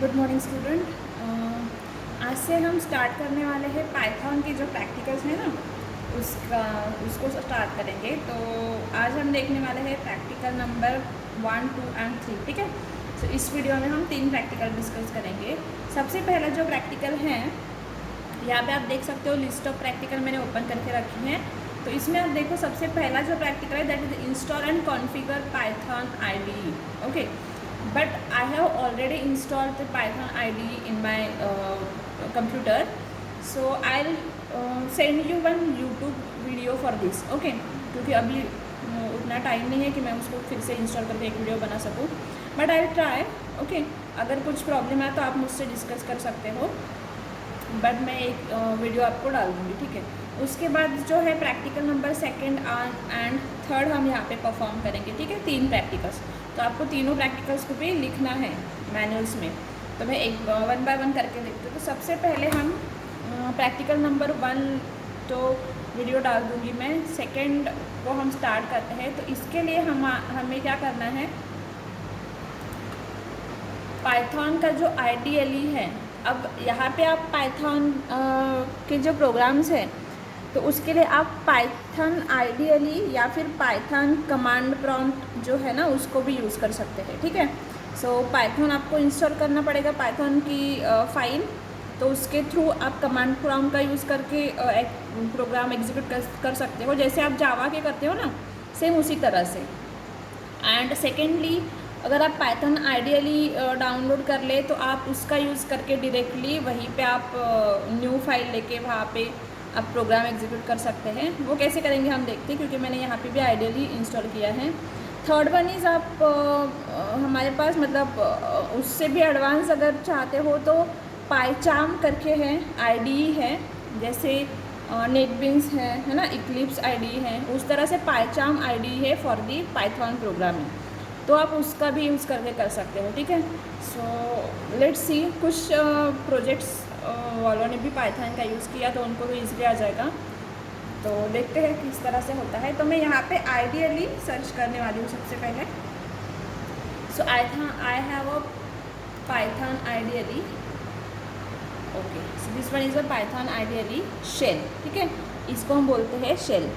Good morning student. आज से हम स्टार्ट करने वाले हैं पाइथन की जो प्रैक्टिकल्स हैं ना उसको स्टार्ट करेंगे। तो आज हम देखने वाले हैं प्रैक्टिकल नंबर 1, 2 एंड 3। ठीक है। तो इस वीडियो में हम 3 प्रैक्टिकल डिस्कस करेंगे। सबसे पहला जो प्रैक्टिकल है, यहाँ पे आप देख सकते हो लिस्ट ऑफ प्रैक्टिकल मैंने ओपन करके रखी है। तो इसमें आप देखो सबसे पहला जो प्रैक्टिकल है that is install and configure Python IDE। Okay, but I have already installed the Python IDE in my computer, so I'll send you one YouTube video for this। okay, क्योंकि अभी उतना टाइम नहीं है कि मैं उसको फिर से इंस्टॉल करके एक वीडियो बना सकूँ, बट आई ट्राई। ओके, अगर कुछ प्रॉब्लम है तो आप मुझसे डिस्कस कर सकते हो, बट मैं एक वीडियो आपको डाल दूँगी। ठीक है। उसके बाद जो है प्रैक्टिकल नंबर 2 एंड 3 हम यहाँ पे परफॉर्म करेंगे। ठीक है, 3 प्रैक्टिकल्स। तो आपको तीनों प्रैक्टिकल्स को भी लिखना है मैनुअल्स में। तो मैं एक 1 बाय 1 करके देखती हूँ। तो सबसे पहले हम प्रैक्टिकल नंबर 1 तो वीडियो डाल दूँगी मैं, 2 को हम स्टार्ट करते हैं। तो इसके लिए हमें क्या करना है, पाइथन का जो IDLE है। अब यहाँ पे आप पाइथन के जो प्रोग्राम्स हैं तो उसके लिए आप पाइथन IDLE या फिर पाइथन कमांड प्रॉम्प्ट जो है ना उसको भी यूज़ कर सकते हैं। ठीक है। सो पाइथन आपको इंस्टॉल करना पड़ेगा, पाइथन की फाइल। तो उसके थ्रू आप कमांड प्रॉम्प्ट का यूज़ करके एक प्रोग्राम एग्जीक्यूट कर सकते हो, जैसे आप जावा के करते हो ना, सेम उसी तरह से। एंड सेकेंडली, अगर आप पाइथन IDLE डाउनलोड कर ले तो आप उसका यूज़ करके डायरेक्टली वहीं पे आप न्यू फाइल लेके वहाँ पे आप प्रोग्राम एग्जीक्यूट कर सकते हैं। वो कैसे करेंगे हम देखते हैं, क्योंकि मैंने यहाँ पे भी IDLE इंस्टॉल किया है। 3rd वन इज़ आप हमारे पास मतलब उससे भी एडवांस अगर चाहते हो तो पाइचार्म करके है, IDE है, जैसे नेटबिन्स है ना, इक्लिप्स IDE है, उस तरह से पाइचार्म IDE है फॉर दी पाइथन प्रोग्रामिंग। तो आप उसका भी यूज़ करके कर सकते हो। ठीक है। सो लेट्स सी, कुछ प्रोजेक्ट्स वालों ने भी पाइथन का यूज़ किया तो उनको भी ईजिली आ जाएगा। तो देखते हैं किस तरह से होता है। तो मैं यहाँ पे IDLE सर्च करने वाली हूँ सबसे पहले। So I have a Python IDLE। Okay, so this one is a Python IDLE shell. ठीक है, इसको हम बोलते हैं shell.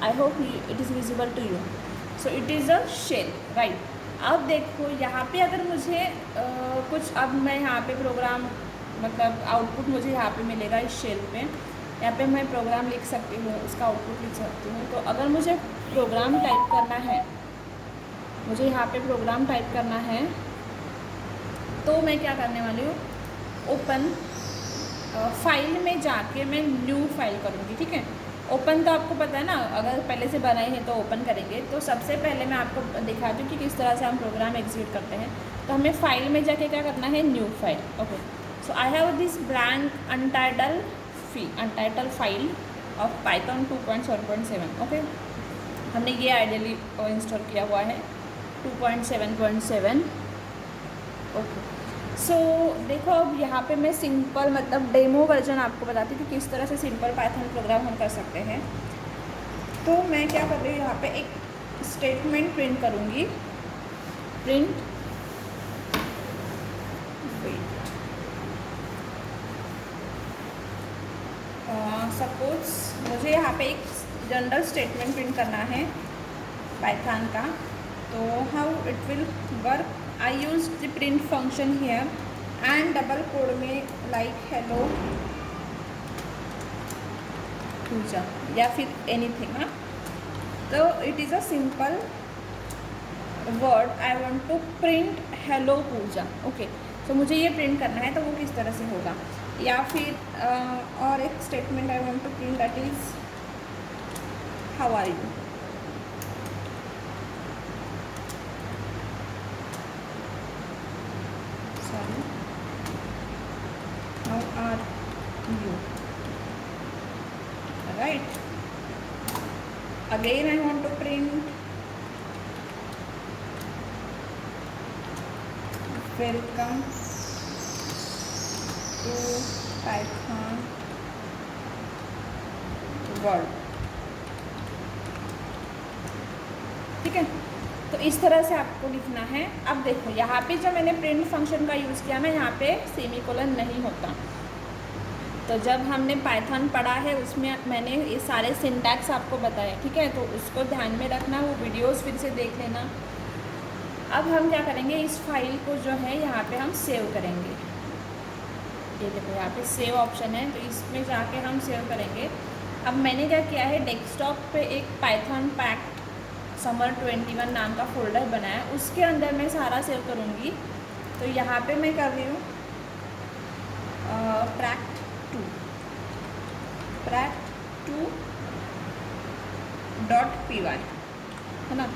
I hope it is visible to you. So it is a shell, right. अब देखो यहाँ पे अगर मुझे कुछ, अब मैं यहाँ पे प्रोग्राम मतलब आउटपुट मुझे यहाँ पे मिलेगा इस शेल पे। यहाँ पे मैं प्रोग्राम लिख सकती हूँ, उसका आउटपुट लिख सकती हूँ। तो अगर मुझे प्रोग्राम टाइप करना है, मुझे यहाँ पे प्रोग्राम टाइप करना है, तो मैं क्या करने वाली हूँ, ओपन फाइल में जाके मैं न्यू फाइल करूँगी। ठीक है। ओपन तो आपको पता है ना, अगर पहले से बनाए हैं तो ओपन करेंगे। तो सबसे पहले मैं आपको दिखाती हूँ कि किस तरह से हम प्रोग्राम एग्जीक्यूट करते हैं। तो हमें फाइल में जाके क्या करना है, new file. Okay, so I have this blank अनटाइटल file of Python 2.7.7। Okay, हमने ये आइडियली इंस्टॉल किया हुआ है 2.7.7। ओके, सो देखो अब यहाँ पे मैं सिंपल मतलब डेमो वर्जन आपको बताती हूँ कि किस तरह से सिंपल पाइथन प्रोग्राम हम कर सकते हैं। तो मैं क्या कर रही हूँ, यहाँ पे एक स्टेटमेंट प्रिंट करूँगी। प्रिंट सपोज मुझे यहाँ पे एक जनरल स्टेटमेंट प्रिंट करना है पाइथन का। तो how it will work, I use the print function here and double quote में लाइक हेलो पूजा या फिर एनीथिंग। हाँ, तो it is a simple word, I want to print hello Pooja. Okay, तो मुझे ये प्रिंट करना है, तो वो किस तरह से होगा। या फिर और एक statement I want to print that is how are you. Sorry, how are you, right. Again I want to print welcome to Python world. ठीक है। तो इस तरह से आपको लिखना है। अब देखो यहाँ पे जो मैंने प्रिंट फंक्शन का यूज़ किया ना, यहाँ पे सेमीकोलन नहीं होता। तो जब हमने पाइथन पढ़ा है उसमें मैंने ये सारे सिंटैक्स आपको बताया, ठीक है, तो उसको ध्यान में रखना, वो वीडियोस फिर से देख लेना। अब हम क्या करेंगे, इस फाइल को जो है यहाँ पे हम सेव करेंगे। ये देखो यहाँ पे सेव ऑप्शन है, तो इसमें जाके हम सेव करेंगे। अब मैंने क्या किया है, डेस्कटॉप पे एक पाइथन पैक्ट समर 21 नाम का फ़ोल्डर बनाया, उसके अंदर मैं सारा सेव करूँगी। तो यहाँ पे मैं कर रही हूँ pract2.py, है ना,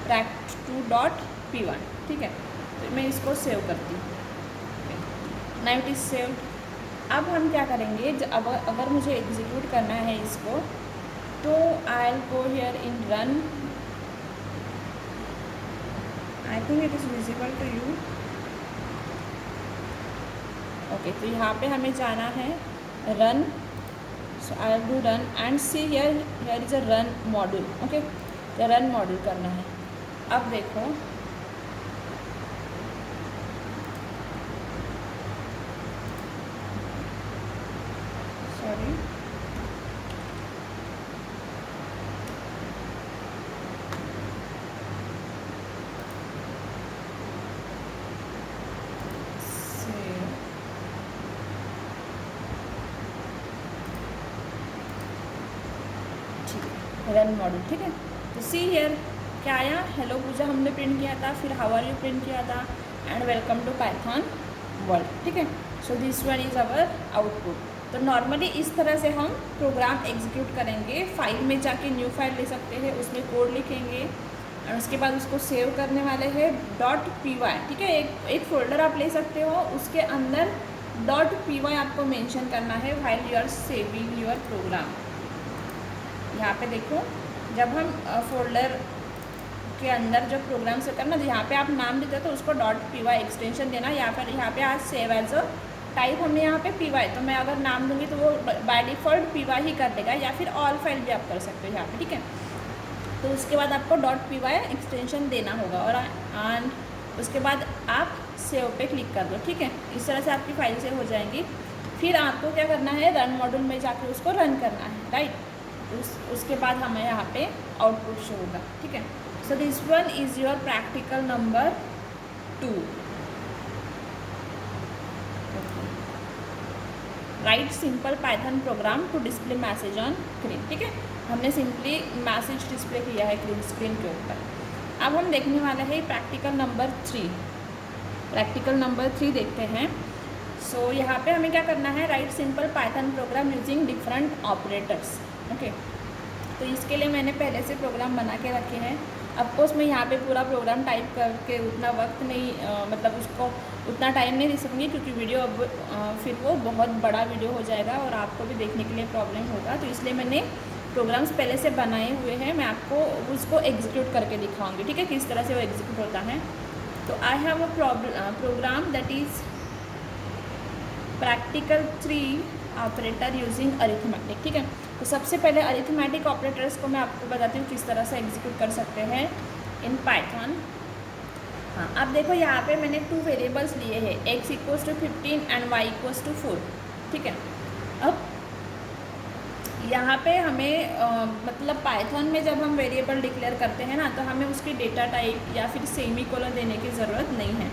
pract2.py, ठीक है। तो मैं इसको सेव करती हूँ। Now it is saved. अब हम क्या करेंगे, अगर मुझे एग्जीक्यूट करना है इसको, तो I will go here in run. I think it is visible to you. Okay, तो यहाँ पे हमें जाना है run. So I will do run and see here is a run module. Okay, तो रन मॉड्यूल करना है। अब देखो सॉरी, रन मॉड्यूल, ठीक है। तो सी हियर क्या आया, हेलो पूजा हमने प्रिंट किया था, फिर हाउ आर यू प्रिंट किया था, and welcome to Python world, ठीक है। So this one is our output. तो नॉर्मली इस तरह से हम प्रोग्राम एग्जीक्यूट करेंगे। फाइल में जाके न्यू फाइल ले सकते हैं, उसमें कोड लिखेंगे और उसके बाद उसको सेव करने वाले हैं .py, ठीक है। एक फोल्डर आप ले सकते हो, उसके अंदर .py आपको मेंशन करना है while you are saving your program. यहाँ पे देखो, जब हम फोल्डर के अंदर जब प्रोग्राम से करना, तो यहाँ पे आप नाम देते हो तो उसको .py एक्सटेंशन देना। यहाँ पे आज सेव एज अ टाइप हमने यहाँ पे py, तो मैं अगर नाम दूंगी तो वो बाय डिफ़ॉल्ट py ही कर देगा, या फिर ऑल फाइल भी आप कर सकते हो यहाँ पे, ठीक है। तो उसके बाद आपको .py एक्सटेंशन देना होगा और उसके बाद आप सेव पे क्लिक कर दो, ठीक है। इस तरह से आपकी फाइल सेव हो जाएंगी। फिर आपको क्या करना है, रन मॉड्यूल में जाके उसको रन करना है, राइट। उसके बाद हमें यहाँ पे आउटपुट शो होगा, ठीक है। So this one is your practical number 2। Write simple Python program to display message on screen, ठीक है। हमने सिंपली मैसेज डिस्प्ले किया है स्क्रीन के ऊपर। अब हम देखने वाले हैं प्रैक्टिकल नंबर 3। प्रैक्टिकल नंबर 3 देखते हैं। सो यहाँ पे हमें क्या करना है, right simple Python programme using different operators, okay. तो इसके लिए मैंने पहले से प्रोग्राम बना के रखे हैं। अफकोर्स मैं यहाँ पे पूरा प्रोग्राम टाइप करके उतना वक्त नहीं मतलब उसको उतना टाइम नहीं दे सकूँगी, क्योंकि वीडियो अब फिर वो बहुत बड़ा वीडियो हो जाएगा और आपको भी देखने के लिए प्रॉब्लम होगा। तो इसलिए मैंने प्रोग्राम्स पहले से बनाए हुए हैं, मैं आपको उसको एग्जीक्यूट करके दिखाऊँगी, ठीक है, किस तरह से वो एग्जीक्यूट होता है। तो I have a program that is practical 3 operator using arithmetic, ठीक है। तो सबसे पहले अरिथमेटिक ऑपरेटर्स को मैं आपको बताती हूँ किस तरह से एग्जीक्यूट कर सकते हैं इन पाइथन। हाँ, अब देखो यहाँ पे मैंने 2 वेरिएबल्स लिए हैं, x equals to 15 and y equals to 4, ठीक है। अब यहाँ पे हमें मतलब पाइथन में जब हम वेरिएबल डिक्लेयर करते हैं ना, तो हमें उसकी डेटा टाइप या फिर सेमीकोलन देने की ज़रूरत नहीं है।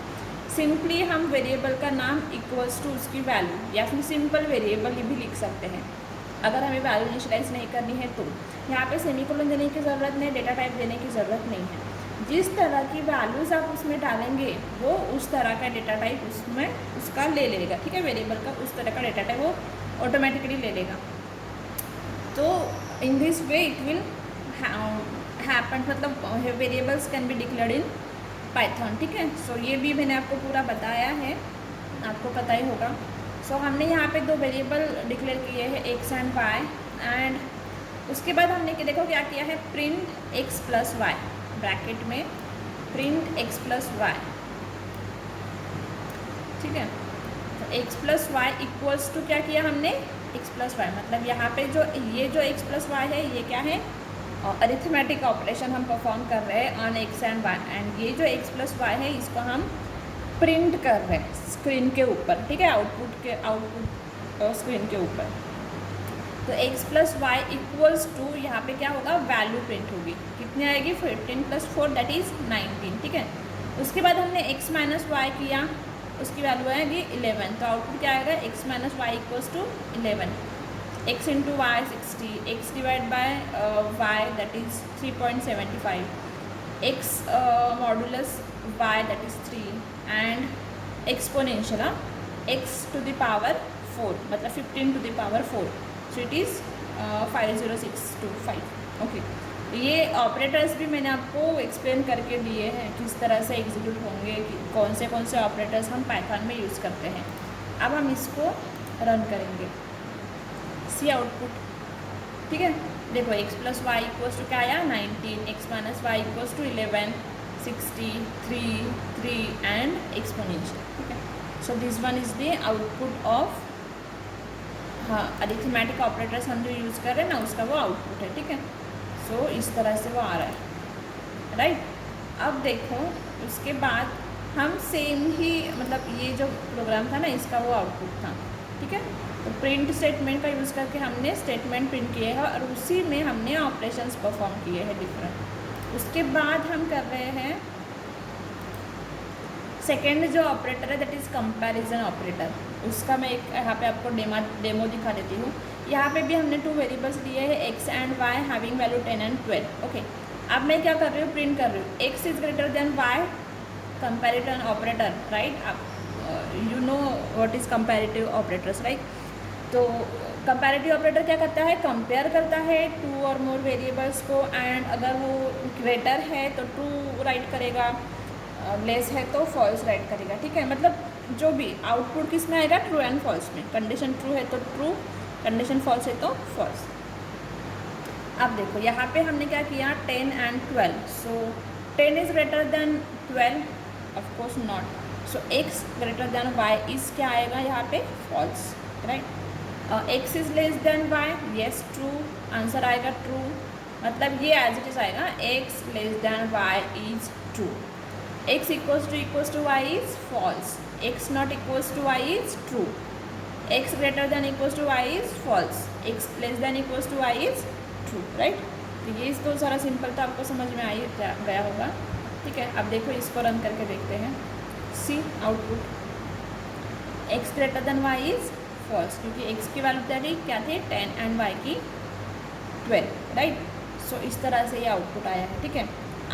सिंपली हम वेरिएबल का नाम इक्वल्स टू उसकी वैल्यू या फिर सिंपल वेरिएबल भी लिख सकते हैं, अगर हमें वैल्यू इनिशियलाइज नहीं करनी है तो। यहाँ पे सेमीकोलन देने की ज़रूरत नहीं, डेटा टाइप देने की ज़रूरत नहीं है। जिस तरह की वैल्यूज़ आप उसमें डालेंगे वो उस तरह का डेटा टाइप उसमें उसका ले लेगा, ठीक है। वेरिएबल का उस तरह का डेटा टाइप वो ऑटोमेटिकली ले लेगा। तो in this way it will happen, मतलब variables can be declared in Python, ठीक है। सो ये भी मैंने आपको पूरा बताया है, आपको पता ही होगा। सो हमने यहाँ पे 2 वेरिएबल डिक्लेयर किए हैं, x एंड y, एंड उसके बाद हमने देखो क्या किया है, print x plus Y, bracket में प्रिंट x प्लस वाई, ठीक है। तो x plus Y equals to क्या किया हमने, x प्लस वाई, मतलब यहाँ पे जो ये जो x प्लस वाई है ये क्या है, अरिथमेटिक ऑपरेशन हम परफॉर्म कर रहे हैं on X and Y, and ये जो एक्स प्लस वाई है इसको हम प्रिंट कर रहे हैं स्क्रीन के ऊपर, ठीक है, आउटपुट स्क्रीन के ऊपर। तो x plus Y equals to, यहाँ पे क्या होगा, वैल्यू प्रिंट होगी, कितनी आएगी, 15 + 4 दैट इज़ 19, ठीक है। उसके बाद हमने x माइनस वाई किया, उसकी वैल्यू आएगी 11, तो आउटपुट क्या आएगा, x minus Y equals to 11, x into Y 60, x divide by Y that is 3.75, x modulus y that is 3 and exponential x to the power 4 मतलब 15 to the power 4, so it is 50625, okay. ये operators भी मैंने आपको explain करके दिए हैं किस तरह से एग्जीक्यूट होंगे, कौन से ऑपरेटर्स हम पाइथन में यूज़ करते हैं। अब हम इसको रन करेंगे, सी आउटपुट, ठीक है। देखो x plus Y equals to क्या आया 19, x minus Y equals to 11, 60, 3 and exponential, ठीक है। So this one is the output of, हाँ, अरिथमेटिक ऑपरेटर्स हम जो यूज़ कर रहे हैं ना उसका वो आउटपुट है, ठीक है। सो इस तरह से वो आ रहा है, राइट। अब देखो उसके बाद हम सेम ही, मतलब ये जो प्रोग्राम था ना इसका वो आउटपुट था, ठीक है। तो प्रिंट स्टेटमेंट का यूज़ करके हमने स्टेटमेंट प्रिंट किए हैं और उसी में हमने ऑपरेशंस परफॉर्म किए हैं डिफरेंट। उसके बाद हम कर रहे हैं सेकेंड जो ऑपरेटर है दैट इज़ कंपैरिजन ऑपरेटर, उसका मैं एक यहाँ पे आपको डेमो दिखा देती हूँ। यहाँ पे भी हमने 2 वेरिएबल्स दिए हैं x and y having value 10 and 12, okay. अब मैं क्या कर रही हूँ, प्रिंट कर रही हूँ x is greater than y, comparison operator, right. आप you know what is comparative operators, right. तो कंपैरेटिव ऑपरेटर क्या करता है, कंपेयर करता है 2 और मोर वेरिएबल्स को, एंड अगर वो ग्रेटर है तो ट्रू राइट करेगा, लेस है तो फॉल्स राइट करेगा, ठीक है। मतलब जो भी आउटपुट किस में आएगा, ट्रू एंड फॉल्स में, कंडीशन ट्रू है तो ट्रू, कंडीशन फॉल्स है तो फॉल्स। अब देखो यहाँ पे हमने क्या किया, 10 एंड 12, सो 10 is greater than 12, of course not, so x greater than y is क्या आएगा यहाँ पे, false, right. x is less than y, yes true, answer आएगा ट्रू, मतलब ये एज इट इज़ आएगा, x less than y is true, x equals to y is false, x not equals to y is true, x greater than equals to y is false, x less than equals to y is true, right. तो ये इसको सारा simple तो आपको समझ में गया होगा, ठीक है। अब देखो इसको रन करके देखते हैं, see output, x greater than y is false, क्योंकि x की वैल्यू क्या थी 10 एंड y की 12, राइट। सो इस तरह से ये आउटपुट आया है, ठीक है।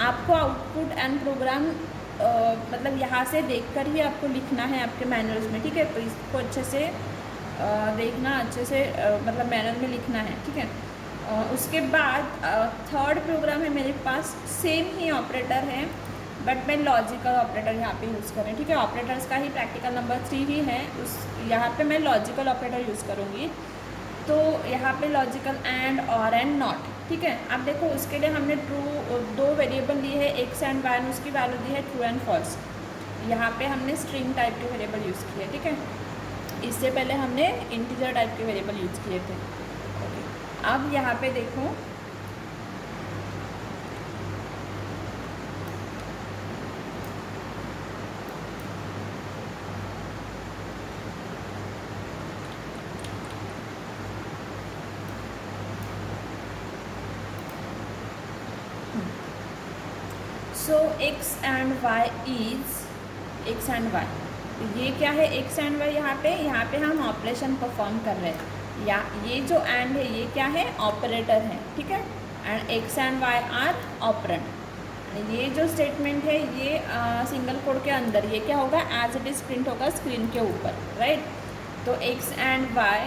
आपको आउटपुट एंड प्रोग्राम मतलब यहाँ से देखकर ही आपको लिखना है आपके मैनुअल्स में, ठीक है। तो इसको अच्छे से देखना, अच्छे से मतलब मैनुअल में लिखना है, ठीक है। उसके बाद थर्ड प्रोग्राम है मेरे पास, सेम ही ऑपरेटर है बट मैं लॉजिकल ऑपरेटर यहाँ पे यूज़ कर रही हूँ, ठीक है। ऑपरेटर्स का ही प्रैक्टिकल नंबर 3 ही है, उस यहाँ पे मैं लॉजिकल ऑपरेटर यूज़ करूँगी। तो यहाँ पे लॉजिकल एंड, और एंड, नॉट, ठीक है। अब देखो उसके लिए हमने ट्रू 2 वेरिएबल लिए है x एंड y, उसकी वैल्यू दी है ट्रू एंड फॉल्स। यहाँ पे हमने स्ट्रिंग टाइप के वेरिएबल यूज़ किए, ठीक है। इससे पहले हमने इंटीजर टाइप के वेरिएबल यूज़ किए थे, ओके। अब यहाँ पे देखो सो x and y is x and y, ये क्या है x एंड y, यहाँ पे हम ऑपरेशन परफॉर्म कर रहे हैं, या ये जो एंड है ये क्या है, ऑपरेटर है, ठीक है। And x and y are operand. ये जो स्टेटमेंट है ये सिंगल कोड के अंदर ये क्या होगा, एज इट इज़ प्रिंट होगा स्क्रीन के ऊपर, राइट। तो x एंड y,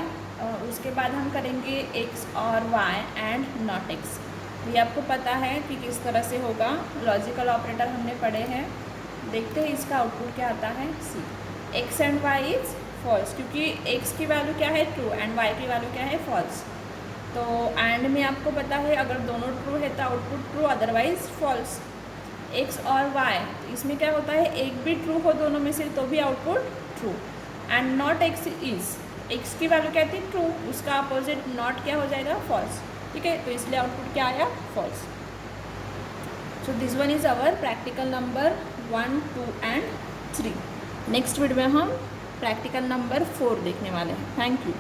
उसके बाद हम करेंगे x और y एंड नॉट x। ये आपको पता है कि किस तरह से होगा, लॉजिकल ऑपरेटर हमने पढ़े हैं। देखते हैं इसका आउटपुट क्या आता है, see x and y is false, क्योंकि x की वैल्यू क्या है ट्रू एंड y की वैल्यू क्या है फॉल्स। तो एंड में आपको पता है अगर दोनों ट्रू है तो output true, otherwise false. x और y, इसमें क्या होता है, एक भी ट्रू हो दोनों में से तो भी output true, and not x is, x की वैल्यू क्या थी ट्रू, उसका अपोजिट नॉट क्या हो जाएगा, फॉल्स। ठीक है, तो इसलिए आउटपुट क्या आया, false. So this one is our practical number 1, 2 and 3। Next video में हम प्रैक्टिकल नंबर 4 देखने वाले हैं। Thank you.